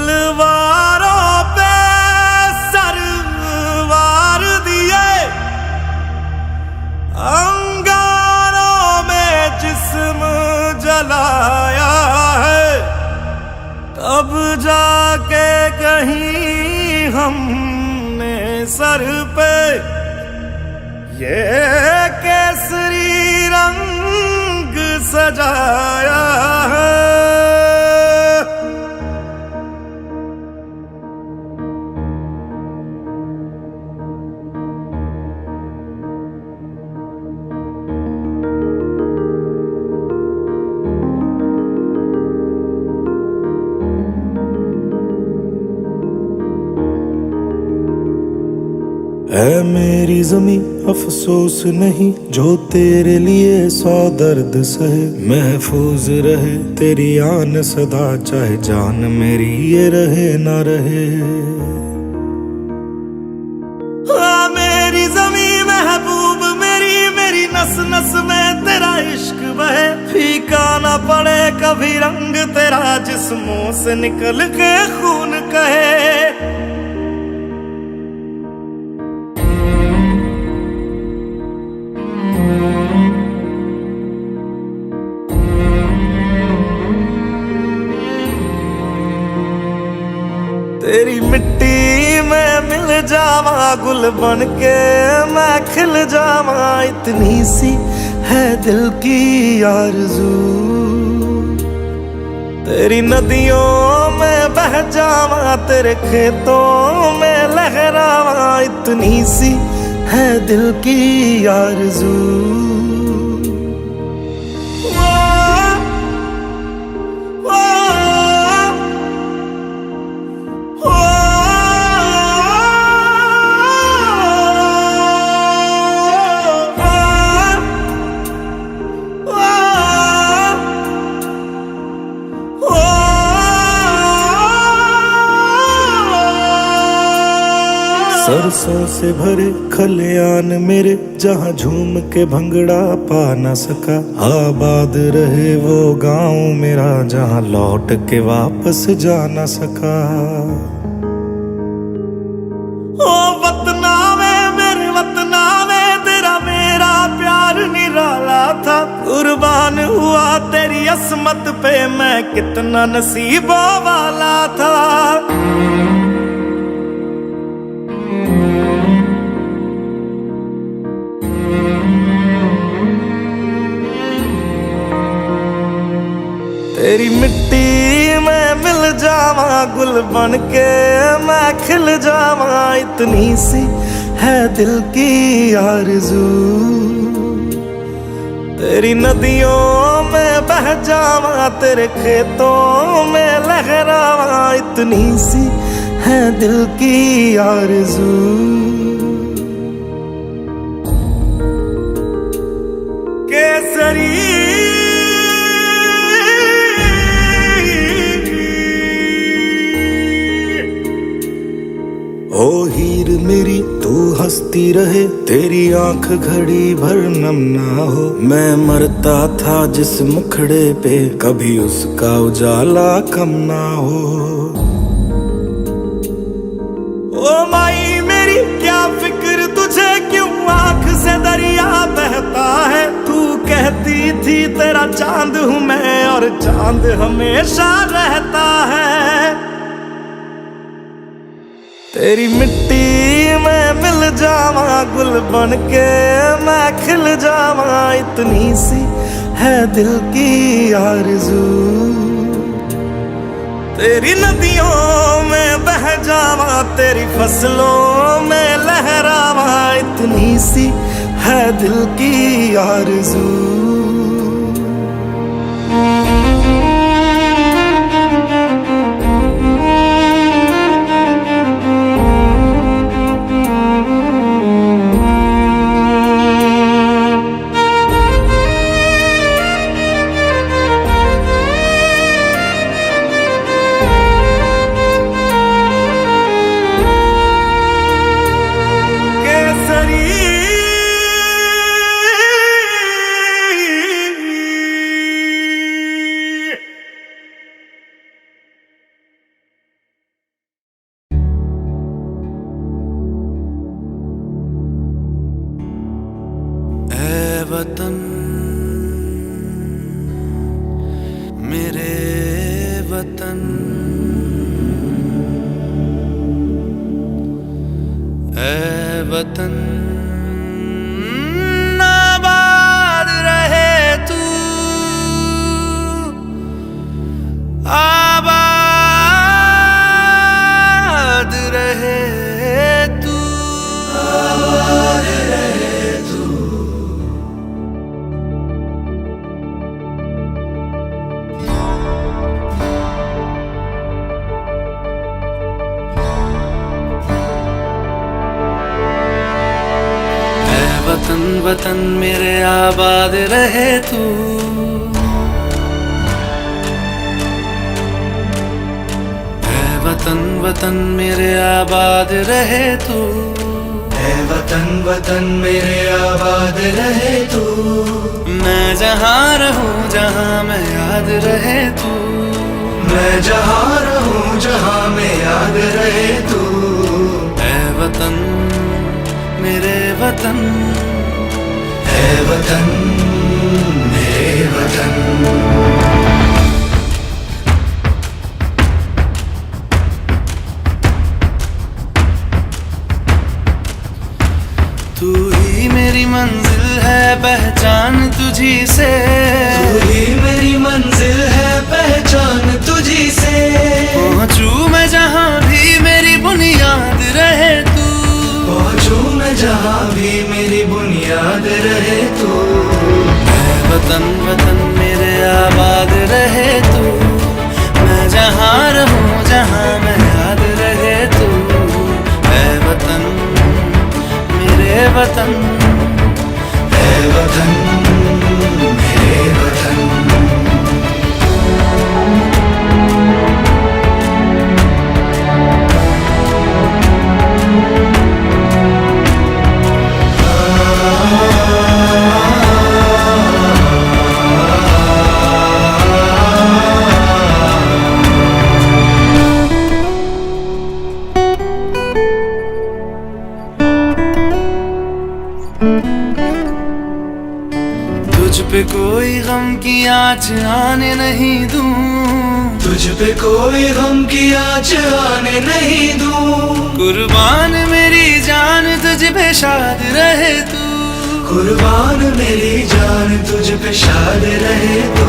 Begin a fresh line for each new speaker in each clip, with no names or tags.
तलवारों पे सरवार दिए, अंगारों में जिस्म जलाया है, तब जाके कहीं हमने सर पे ये केसरी रंग सजाया है।
ऐ मेरी ज़मीं अफसोस नहीं, जो तेरे लिए 100 दर्द सहे। महफूज रहे तेरी आन सदा, चाहे जान मेरी ये रहे ना रहे।
मेरी ज़मीं महबूब मेरी, मेरी नस नस में तेरा इश्क बहे। फीका ना पड़े कभी रंग तेरा, जिस्मों से निकल के खून कहे। तेरी मिट्टी में मिल जावा, गुल बन के मैं खिल जावा। इतनी सी है दिल की आरज़ू, तेरी नदियों में बह जावा, तेरे खेतों में लहरावा। इतनी सी है दिल की आरज़ू।
सरसों से भरे खलियान मेरे, जहाँ झूम के भंगड़ा पा न सका। आबाद रहे वो गांव मेरा, जहाँ लौट के वापस जा न सका।
ओ वतना में मेरे वतना में, तेरा मेरा प्यार निराला था। कुर्बान हुआ तेरी असमत पे, मैं कितना नसीबों वाला था। तेरी मिट्टी में मिल जावा, गुल बन के मैं खिल जावा। इतनी सी है दिल की आरज़ू, तेरी नदियों में बह जावा, तेरे खेतों में लहरावा। इतनी सी है दिल की आरज़ू। केसरी
ओ हीर मेरी तू हंसती रहे, तेरी आंख घड़ी भर नम ना हो। मैं मरता था जिस मुखड़े पे, कभी उसका उजाला कम ना हो।
ओ माई मेरी क्या फिक्र तुझे, क्यों आंख से दरिया बहता है। तू कहती थी तेरा चांद हूँ मैं, और चांद हमेशा रहता है। तेरी मिट्टी में मिल जावा, गुल बन के मैं खिल जावा। इतनी सी है दिल की आरज़ू, तेरी नदियों में बह जावा, तेरी फसलों में लहरावा। इतनी सी है दिल की आरज़ू। केसरी
वतन मेरे वतन ऐ वतन आबाद रहे तू आबाद रहे तू आबाद रहे तू। वतन वतन मेरे आबाद रहे तू ऐ वतन वतन मेरे आबाद रहे तू ऐ वतन वतन मेरे आबाद रहे तू। मैं जहाँ रहूँ जहाँ मैं याद रहे तू मैं जहाँ रहूँ जहाँ मैं याद रहे तू ऐ वतन मेरे वतन ऐ वतन मेरे वतन। तू ही मेरी मंजिल है पहचान तुझी से तू ही मेरी मंजिल है पहचान तुझी से। पहुँचूं मैं जहाँ भी मेरी बुनियाद रहे तू पहुँचूं मैं जहाँ भी मेरी बुनियाद रहे तू ऐ वतन वतन मेरे आबाद रहे तू। मैं जहाँ रहूँ जहाँ मैं याद रहे तू ऐ वतन मेरे वतन ऐ वतन मेरे वतन। तुझ पे कोई गम की आँच आने नहीं दूं तुझ पे कोई गम की आँच आने नहीं दूं। कुर्बान मेरी जान तुझ पे शाद रहे तू कुर्बान मेरी जान तुझ पे शाद रहे तू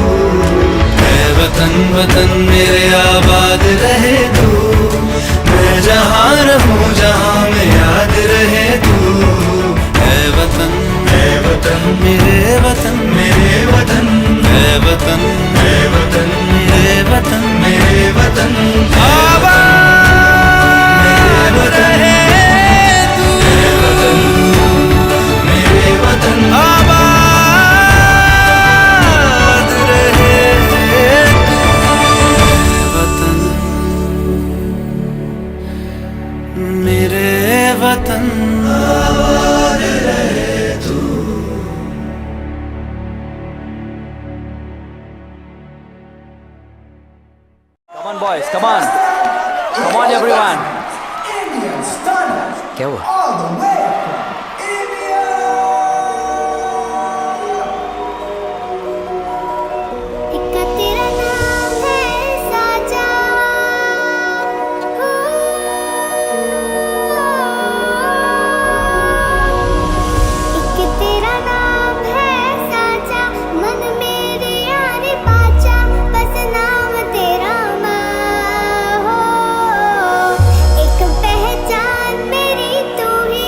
ऐ वतन वतन मेरे आबाद रहे तू। मैं जहाँ रहूँ जहाँ मैं याद रहे तू ऐ वतन मेरे वतन मेरे वतन ऐ वतन मेरे वतन मेरे वतन आबाद रहे तू मेरे वतन आबाद रहे तू वतन मेरे वतन आबाद रहे तू।
Come on boys, come on. Come on everyone. क्या हुआ?
पहचान मेरी तू ही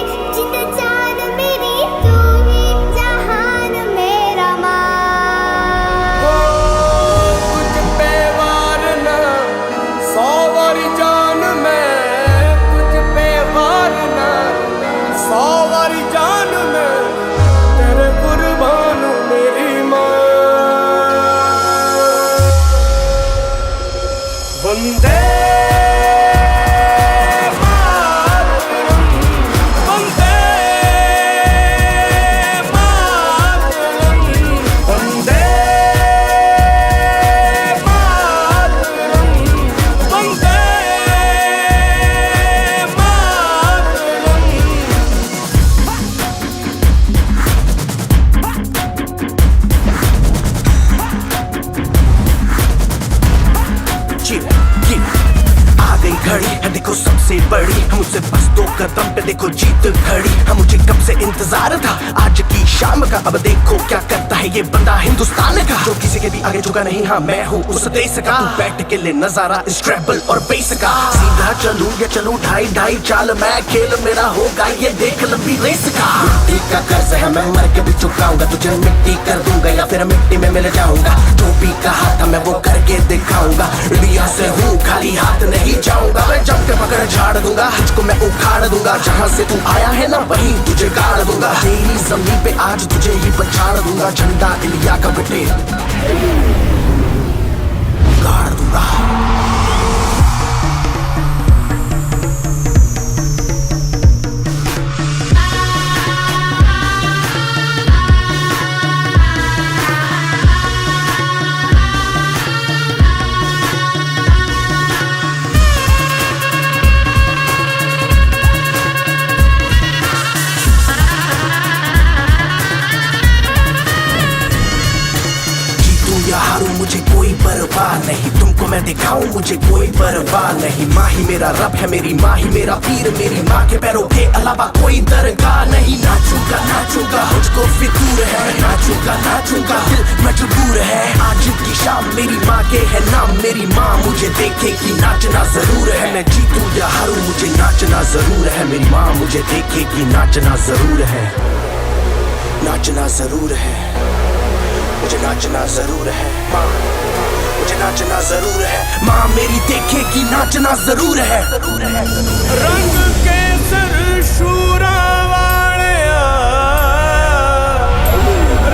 बस 2 कदम पे देखो जीत खड़ी। हाँ मुझे कब से इंतजार था आज की शाम का, अब देखो क्या करता है ये बंदा हिंदुस्तान का, जो किसी के भी आगे झुका नहीं। हाँ मैं हूँ उस देश का, तू बैठ के ले नजारा इस ट्रैबल और बेस का। सीधा चलूं या चलूं ढाई ढाई चाल, मैं खेल मेरा होगा ये देख लंबी रेस का। मिट्टी का कर्ज है मैं मर के भी चुकाऊंगा, तुझे मिट्टी कर दूंगा या फिर मिट्टी में मिल जाऊंगा। जो भी कहा था मैं वो करके दिखाऊंगा, इंडिया से हूँ खाली हाथ नहीं जाऊंगा। मैं जम के पकड़ झाड़ दूंगा, तुझको मैं उखाड़ दूंगा। जहाँ से तू आया है ना वहीं तुझे गाड़ दूंगा। तेरी जमीन पे आज तुझे ही पछाड़ दूंगा, झंडा इंडिया का बेटे गाड़ दूंगा। मुझे कोई परवाह नहीं, तुमको मैं दिखाऊं मुझे कोई परवाह नहीं। माँ ही मेरा रब है, मेरी माँ ही मेरा पीर, मेरी माँ के पैरों के अलावा कोई दरगाह नहीं। नाचूंगा नाचूंगा मुझको फितूर है, नाचूंगा नाचूंगा दिल मजबूर है। आज की शाम मेरी माँ के है नाम, मेरी माँ मुझे देखेगी नाचना जरूर है। मैं जीतूं या हारूं मुझे नाचना जरूर है, मेरी माँ मुझे देखेगी नाचना जरूर है, नाचना जरूर है, मुझे नाचना जरूर है। माँ मुझे नाचना जरूर है, माँ मेरी देखेगी नाचना जरूर है।
रंग केसर शूरा वालिया,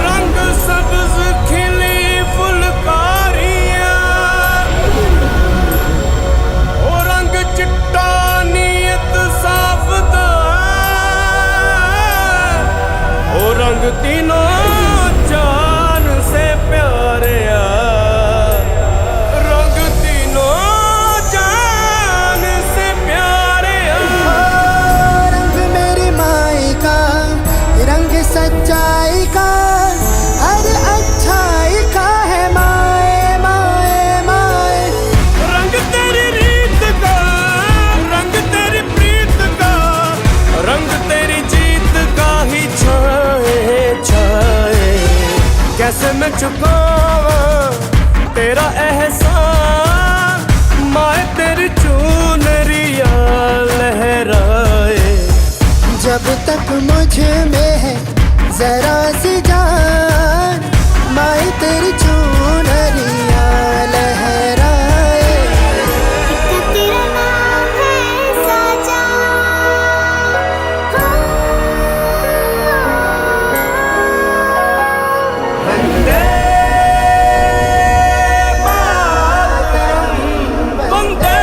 रंग सब्ज खिली फुलकारियां, ओ रंग चिट्टा नीयत साफ दा, ओ रंग तीनों जान से प्यारिया, रंग तीनों जान से प्यारिया।
रंग मेरी माई का, रंग सच्चाई का, हर अच्छाई का है माए माए माए।
रंग तेरी रीत का, रंग तेरी प्रीत का, रंग तेरी जीत का ही छाए छाए। कैसे मैं चुकावां तेरा एहसान, माए तेरी चुनरिया लहराए।
जब तक मुझ में है जरा सी जान, माई तेरी चुनरिया लहराए।
तेरा नाम है साजा,
वंदे मातरम, वंदे।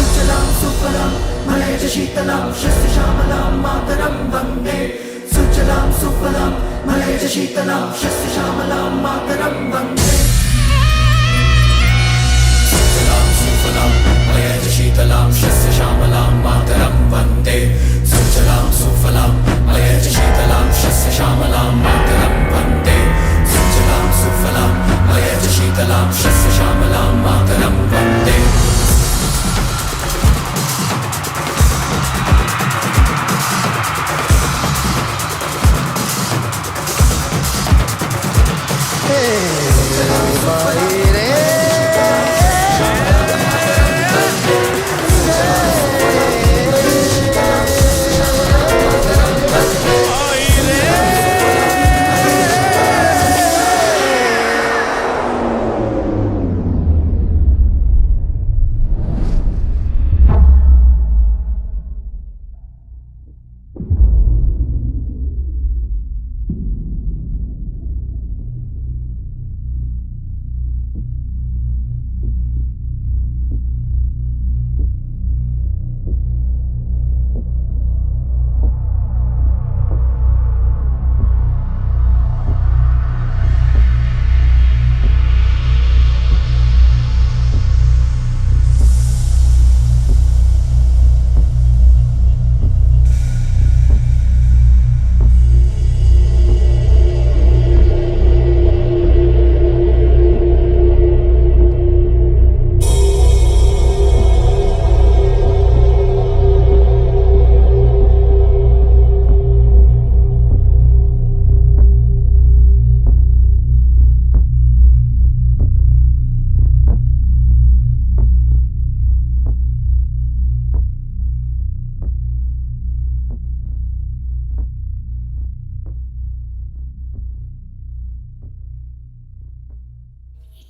सुजलां सुफलां मलयज शीतलां शस्य श्यामलां मातरं वन्दे। सुजलां सुफलां मलयज शीतलां शस्य श्यामलां मातरं वन्दे। सुजलां सुफलां मलयज शीतलां शस्य श्यामलां मातरं वन्दे। सुजलां सुफलां मलयज शीतलां शस्य श्यामलां मातरं वन्दे। सुजलां सुफलां मलयज शीतलां शस्य श्यामलां मातरं वन्दे।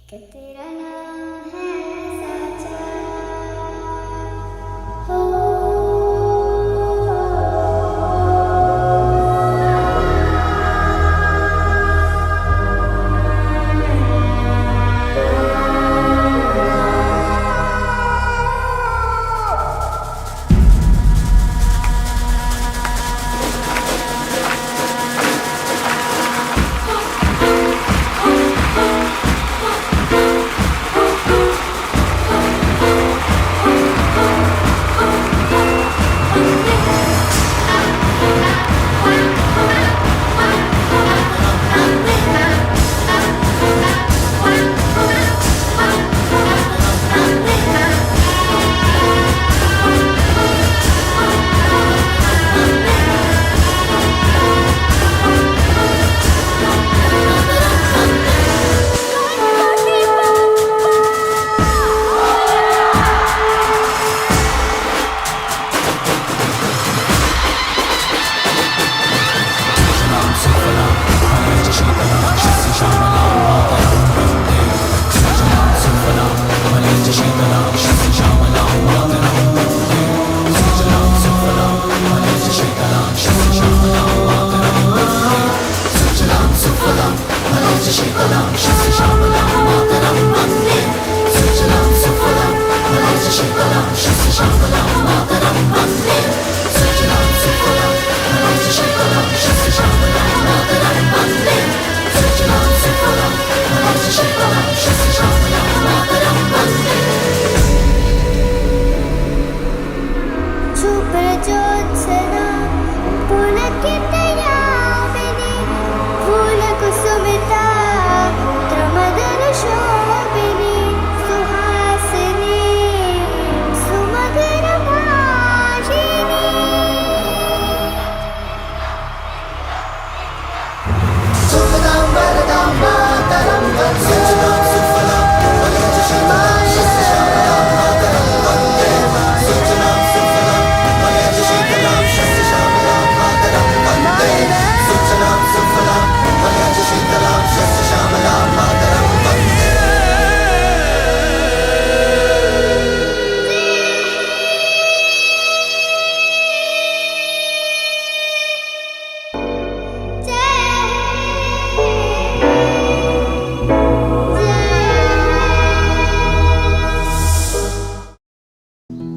कि तेरा नाम है साचा हो।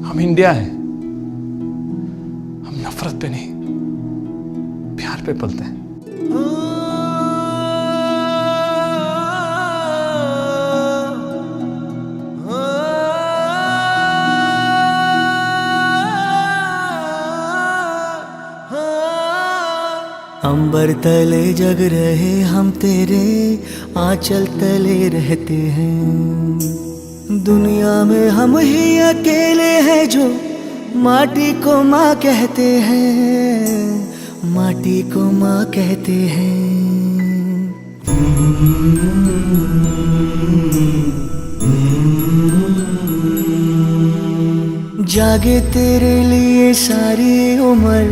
हम इंडिया है, हम नफरत पे नहीं प्यार पे पलते हैं।
अंबर तले जग रहे हम तेरे आंचल तले रहते हैं। दुनिया में हम ही अकेले हैं जो माटी को माँ कहते हैं, माटी को माँ कहते हैं। जागे तेरे लिए सारी उम्र,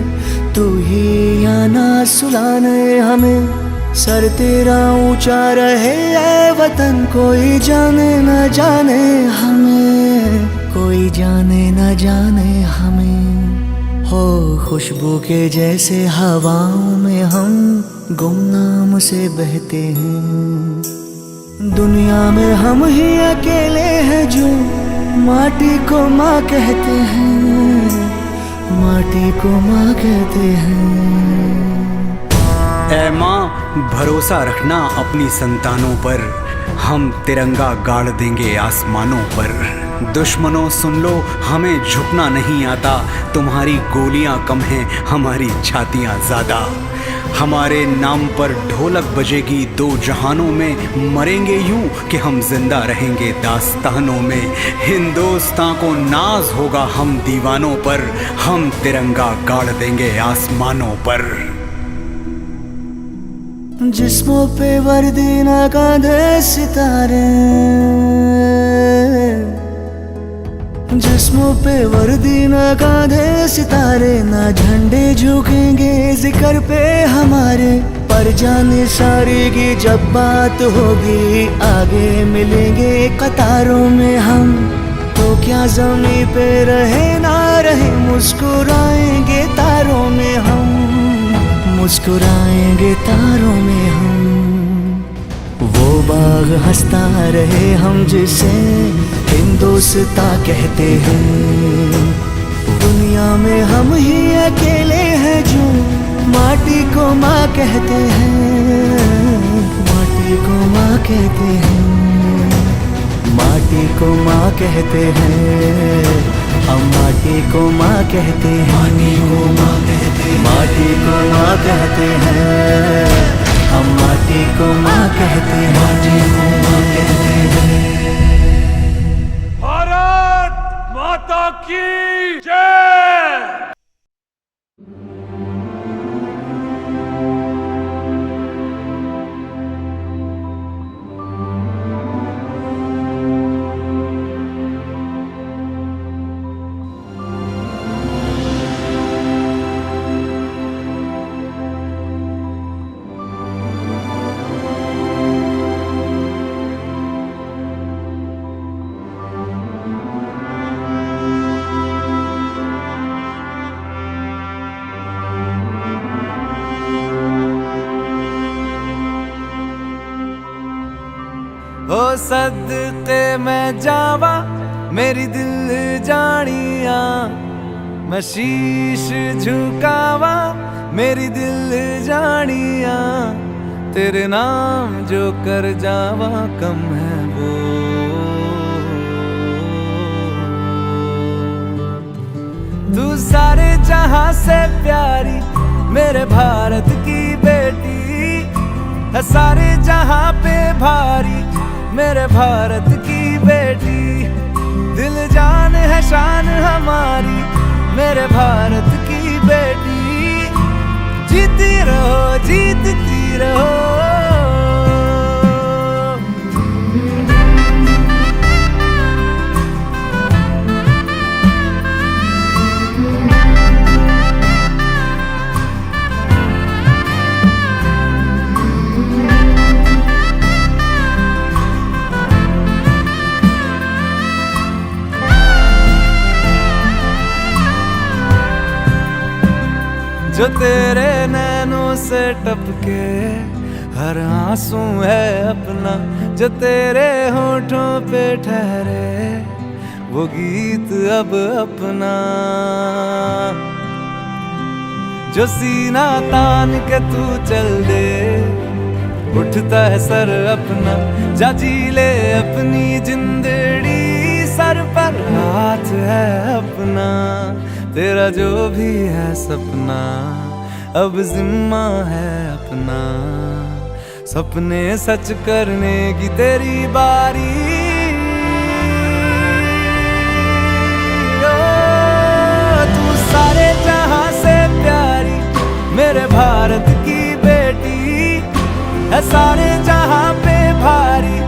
तू ही आना सुलाने हमें। सर तेरा ऊंचा रहे ऐ वतन, कोई जाने न जाने हमें, कोई जाने न जाने हमें। हो खुशबू के जैसे हवाओं में हम गुमनाम से बहते हैं। दुनिया में हम ही अकेले हैं जो माटी को माँ कहते हैं, माटी को माँ कहते हैं।
ऐ माँ भरोसा रखना अपनी संतानों पर, हम तिरंगा गाड़ देंगे आसमानों पर। दुश्मनों सुन लो हमें झुकना नहीं आता, तुम्हारी गोलियां कम हैं हमारी छातियां ज्यादा। हमारे नाम पर ढोलक बजेगी दो जहानों में, मरेंगे यूं कि हम जिंदा रहेंगे दास्तानों में। हिंदुस्तान को नाज होगा हम दीवानों पर, हम तिरंगा गाड़ देंगे आसमानों पर।
जिस्मों पे वर्दी ना कांधे सितारे, जिस्मों पे वर्दी ना कांधे सितारे। ना झंडे झुकेंगे जिक्र पे हमारे, पर जाने सारे की जब बात होगी, आगे मिलेंगे कतारों में हम, तो क्या ज़मीं पे रहे ना रहे, मुस्कुराएंगे तारों में हम, मुस्कुराएंगे तारों में हम। वो बाग हंसता रहे हम जिसे हिंदुस्तां कहते हैं, दुनिया में हम ही अकेले हैं जो माटी को माँ कहते हैं, माटी को माँ कहते हैं, माटी को माँ कहते हैं, हम माटी को माँ कहते हैं, माटी को माँ कहते हैं, माटी को माँ कहते हैं, हम माटी को माँ कहते हैं, माटी को माँ कहते हैं।
भारत माता की जय।
ओ सदके मैं जावा मेरी दिल जानिया, मैं शीश झुकावा मेरी दिल जानिया, तेरे नाम जो कर जावा कम है वो। तू सारे जहां से प्यारी मेरे भारत की बेटी है, सारे जहां पे भारी मेरे भारत की बेटी, दिल जान है शान हमारी मेरे भारत की बेटी, जीती रहो जीतती रहो। जो तेरे नैनों से टपके हर आंसू है अपना, जो तेरे होठों पे ठहरे वो गीत अब अपना, जो सीना तान के तू चल दे उठता है सर अपना, जा जी ले अपनी जिंदड़ी, सर पर हाथ है अपना, तेरा जो भी है सपना अब जिम्मा है अपना, सपने सच करने की तेरी बारी। ओ, तू सारे जहां से प्यारी मेरे भारत की बेटी है, सारे जहां पे भारी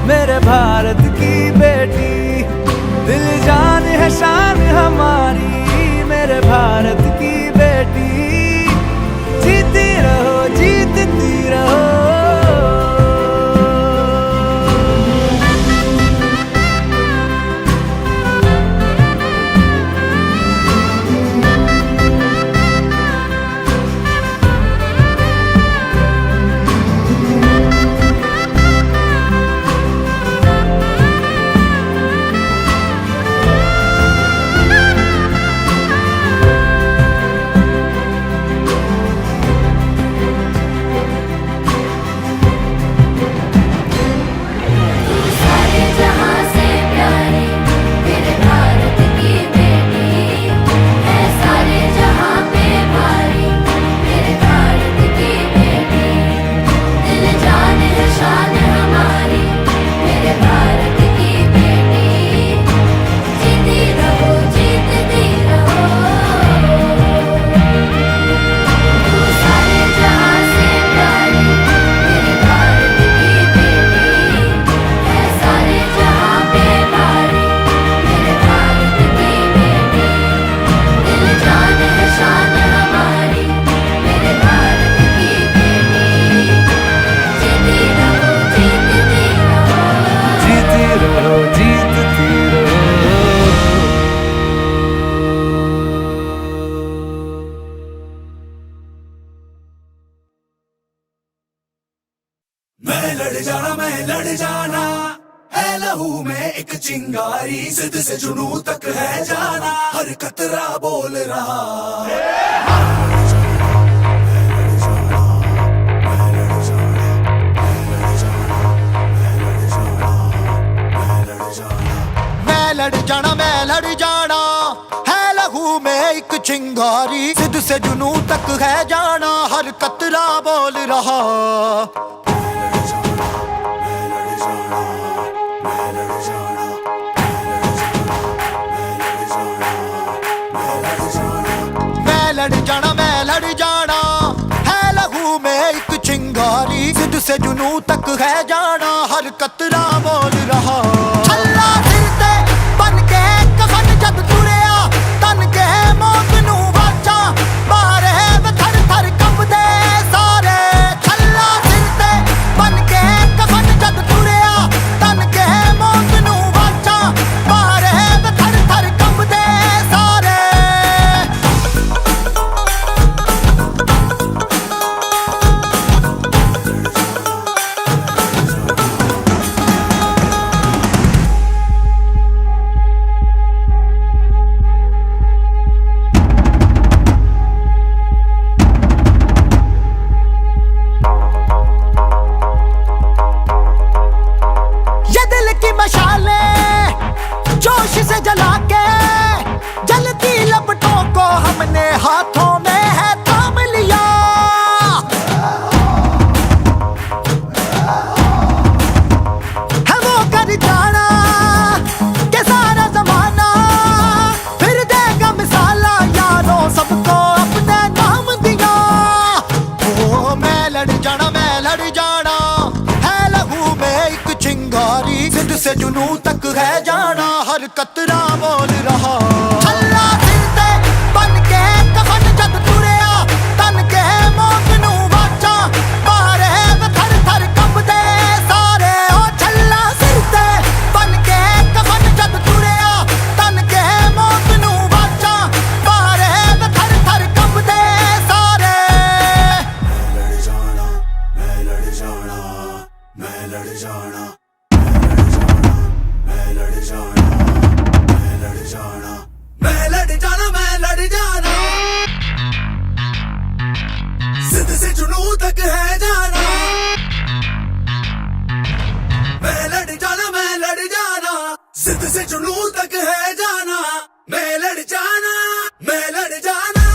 मेरे भारत की बेटी, दिल जान है शान हमारी मेरे भारत की बेटी, जीती रहो जीतती रहो। मैं लड़ जाना, मैं लड़ जाना, है लहू में एक चिंगारी, जिद से जुनू तक है जाना, हर कतरा बोल रहा।
मैं लड़ जाना, है लहू में एक चिंगारी, जिद से जुनू तक है जाना, हर कतरा बोल रहा। मैं लड़ जाना, है लहू में एक चिंगारी, जिद से जुनू तक है जाना, हर कतरा बोल रहा। छल्ला फिरते बन के कफन जद तुरिया, तन के मौत नू वाचा, मारे वे थर थर कंबदे सारे। छल्ला फिरते बन के कफन जद तुरिया, तन के मौत नू वाचा, मारे वे थर थर कंबदे सारे। जोश से जला के जलती लपटों को हमने हाथों में है थाम लिया। है वो कर जाना के सारा जमाना फिर देगा मिसाला, यारों सबको अपने नाम दिया। ओ मैं लड़ जाना, है लहू में एक चिंगारी, जिद से जुनू तक है जाना, हर कतरा बोल रहा। छल्ला फिरते बन के कफन जद तुरिया, तन के मौत नू वाचा, मारे वे थर थर कंबदे सारे। ओ छल्ला फिरते बन के कफन जद तुरिया, तन के मौत नू वाचा, मारे वे थर थर कंबदे सारे।
मैं लड़ जाना, मैं लड़ जाना, मैं लड़ जाना, मैं लड़ जाना, मैं लड़ जाना, मैं लड़ जाना, मैं लड़ जाना, जिद से जुनू तक है जाना। मैं लड़ जाना, मैं लड़ जाना, जिद से जुनू तक है जाना, मैं लड़ जाना, मैं लड़ जाना।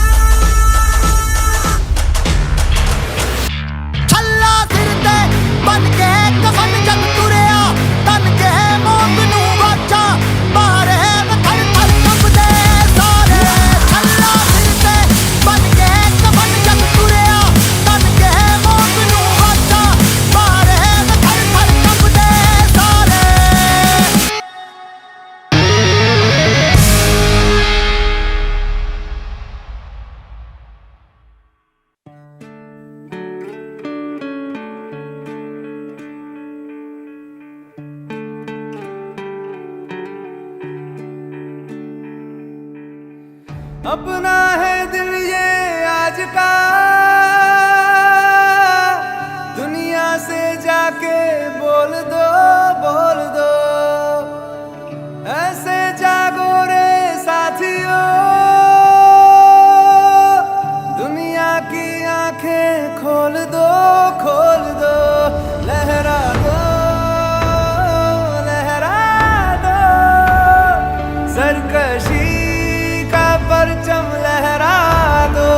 छल्ला फिरते बन के कफन जद तुरिया, तन के मौत नू वाचा, मारे वे थर थर कंबदे सारे। छल्ला फिरते बन के कफन जद तुरिया, तन के मौत नू वाचा, मारे वे थर थर कंबदे सारे।
अपना है दिल ये आज का, दुनिया से जाके बोल दो, बोल दो, ऐसे जागो रे साथियों, दुनिया की आंखें खोल दो, खोल दो, लहरा दो, लहरा दो, सरकशी का परचम लहरा दो।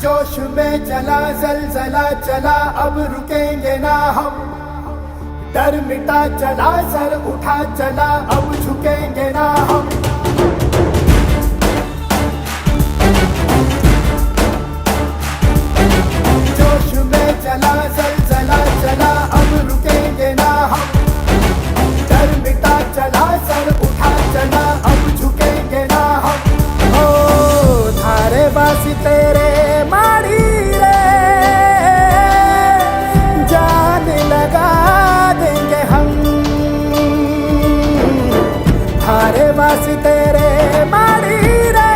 जोश में चला जलजला चला, अब रुकेंगे ना हम। डर मिटा चला, सर उठा चला, अब झुकेंगे ना हम। जोश में चला जलजला चला, अब रुकेंगे ना हम। डर मिटा चला, सर उठा चला, अब झुकेंगे ना हम। ओ थारे बासी तेरे मारी रे, जान लगा देंगे हम। थारे बासी तेरे मारी रे,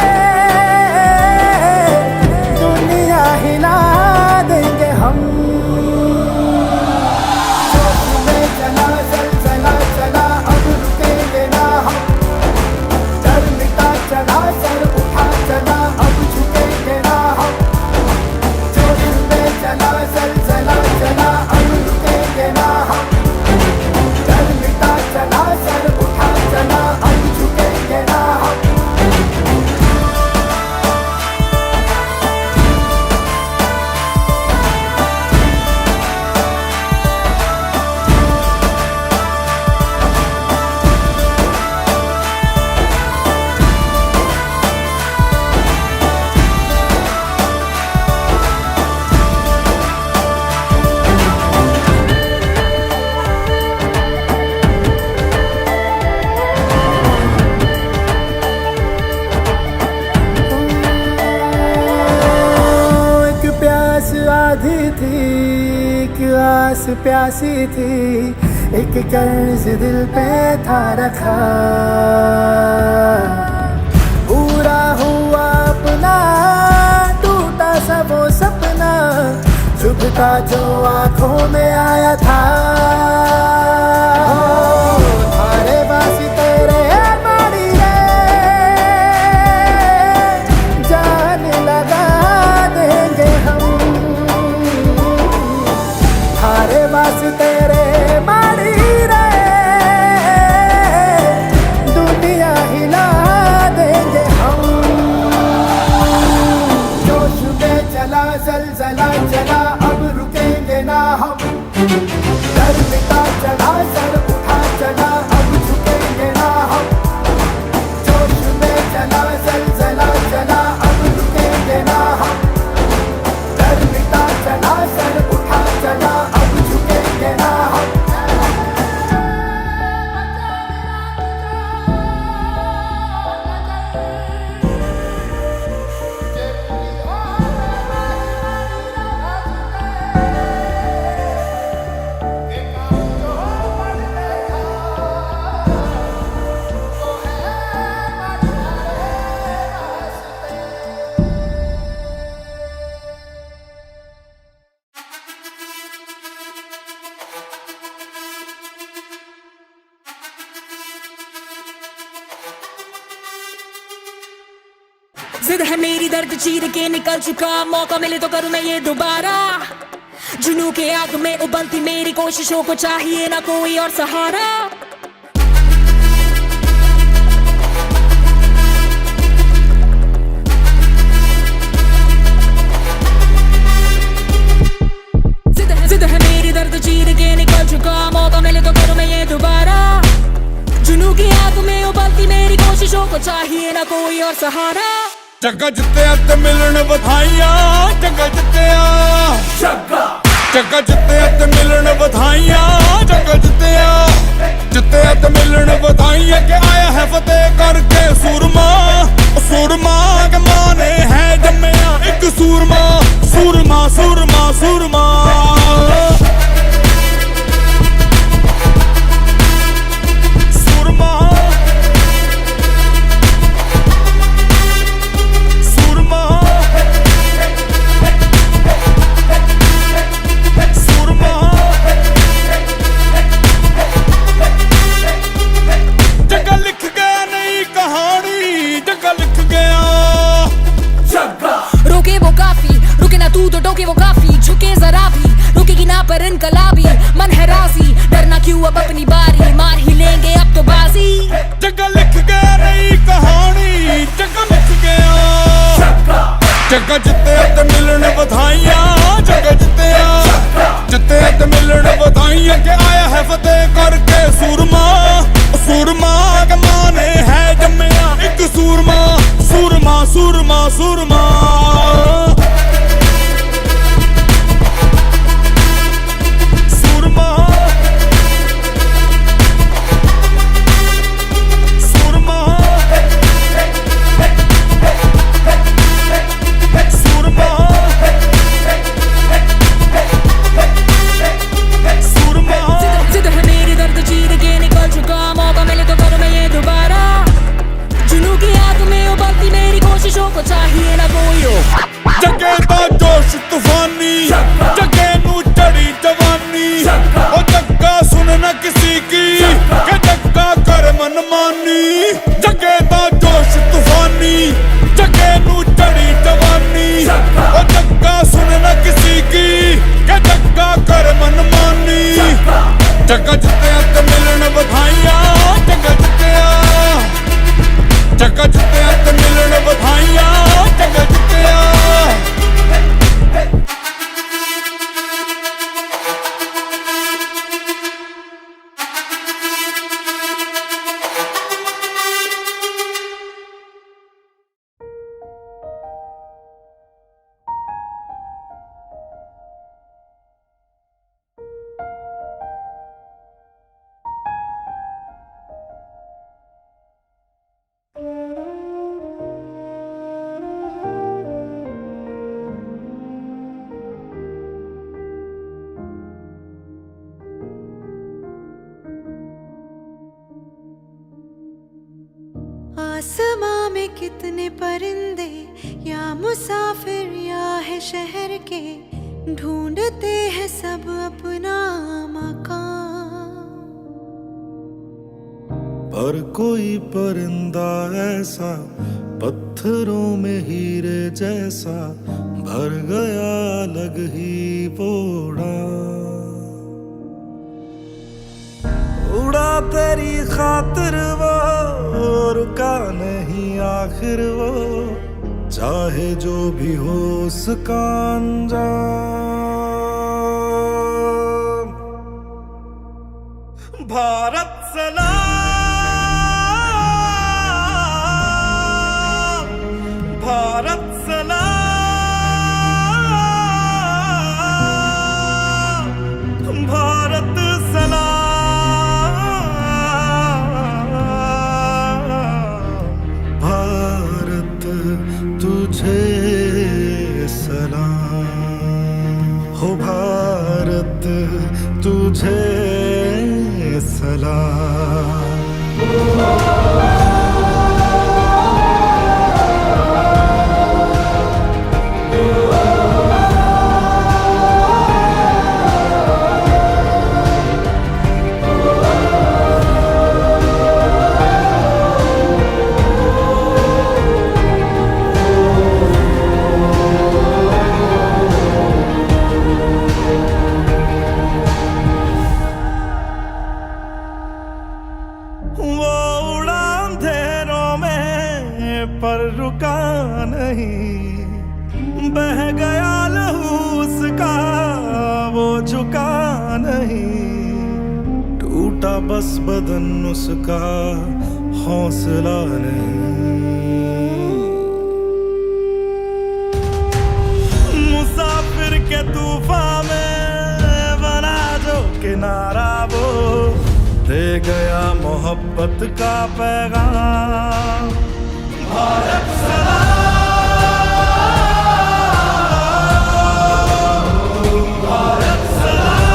दुनिया हिला देंगे हम। जोश में चला जलजला चला, अब रुकेंगे ना हम। डर मिटा चला, सर उठा चला, अब झुकेंगे ना हम। जोश में चला जलजला चला, अब रुकेंगे ना हम। डर मिटा चला, सर उठा चला, अब झुकेंगे ना हम। एक प्यास आधी थी, एक आस प्यासी थी, एक कर्ज दिल पे था रखा। पूरा हुआ अपना, टूटा सा वो सपना, चुभता जो आंखों में आया था। थारे बासी तेरे मारी रे, जान लगा देंगे हम। थारे बासी तेरे मारी रे, दुनिया हिला देंगे हम। जोश में चला जलजला चला, अब रुकेंगे ना हम। डर मिटा चला, सर उठा चला, अब झुकेंगे ना हम। जोश में चला जलजला चला, अब रुकेंगे ना हम। डर मिटा चला, सर उठा चला, अब झुकेंगे ना हम।
जिद है मेरी दर्द चीर के निकल चुका, मौका मिले तो करूं मैं ये दोबारा। जुनू के आग में उबलती मेरी कोशिशों को चाहिए ना कोई और सहारा। जिद है मेरी दर्द चीर के निकल चुका, मौका मिले तो करूं मैं ये दोबारा। जुनू की आग में उबलती मेरी कोशिशों को चाहिए ना कोई और सहारा।
जग्गा जित्तिया ते मिलन बधाइयां, जग्गा जित्तिया, जग्गा जित्तिया ते मिलन बधाइयां, जग्गा जित्तिया, जित्तिया ते मिलन बधाइयां के आया है फतेह करके सूरमा। सूरमा के मां ने है जम्मिया एक सूरमा, सूरमा सूरमा सूरमा।
टोके वो काफी, झुके जरा भी, रुकेगी ना पर इनकलाबी। मन है राजी, डरना क्यों अब अपनी बारी, मार ही लेंगे अब तो बाजी।
जगह लिख गया नई कहानी, जगह लिख गया,
जगह जिते ते मिलन बधाइयां, जगह जिते ते मिलन बधाइयां के आया है फतेह करके सूरमा। सूरमा के माने है जम्मिया एक सूरमा, सूरमा सूरमा सूरमा। सूरमा सूरमा सूरमा सूरमा।
जिद है मेरी दर्द चीर के निकल चुका, मौका मिले तो करूं मैं ये दोबारा। जुनून की आग में उबलती मेरी कोशिशों को चाहिए ना कोई हो।
जगे दा जोश तूफानी, जगे नू चढ़ी जवानी। ओ जग्गा सुन न किसी की, के जग्गा कर मनमानी। जगे दा जोश तूफानी, जगे नू चढ़ी जवानी। ओ जग्गा सुन न किसी की, के जग्गा कर मनमानी। जगह जिते ते मिलन बधाइयां, जगह जिते ते मिलन बधाइयां, जगह जिते।
आसमां में कितने परिंदे, या मुसाफिर या है शहर के, ढूंढते हैं सब अपना मकान।
पर कोई परिंदा ऐसा पत्थरों में हीरे जैसा, भर गया अलग ही बोड़ा। उड़ा तेरी खातिर वो, रुका नहीं आखिर वो, चाहे जो भी हो उसका अंजाम।
भारत सलाम, भारत सलाम, भारत सलाम।
भारत तुझे सलाम, हो भारत तुझे सलाम।
वो उड़ा अंधेरों में पर रुका नहीं, बह गया लहू उसका वो झुका नहीं।
टूटा बस बदन उसका हौसला नहीं।
मुसाफिर के तूफान में बना जो किनारा वो, दे गया मोहब्बत का पैगाम। भारत सलाम, भारत सलाम,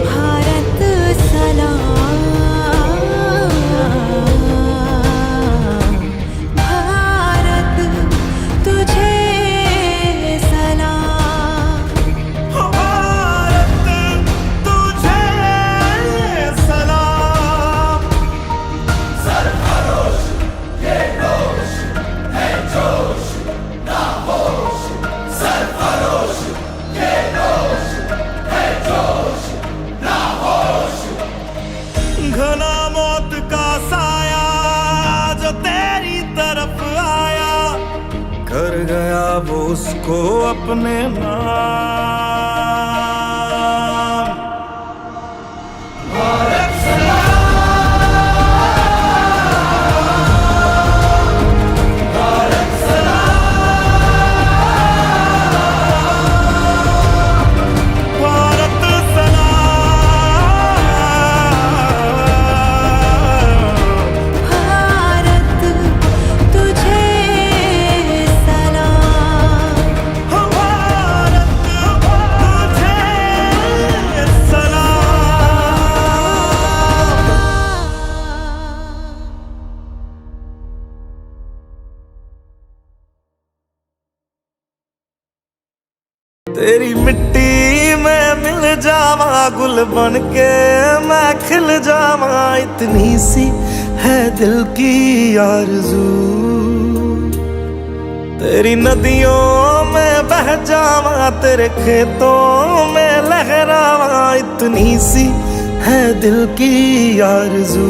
भारत सलाम, भारत तुझे सलाम।
भारत तुझे सलाम, तरफ आया, कर गया वो उसको अपने नाम। भारत सलाम, भारत सलाम, भारत सलाम।
भारत तुझे सलाम।
भारत तुझे सलाम। तेरी मिट्टी में मिल जावा, गुल बन के मैं खिल जावा, इतनी सी है दिल की आरज़ू। तेरी नदियों में बह जावा, तेरे खेतों में लहरावा, इतनी सी है दिल की आरज़ू।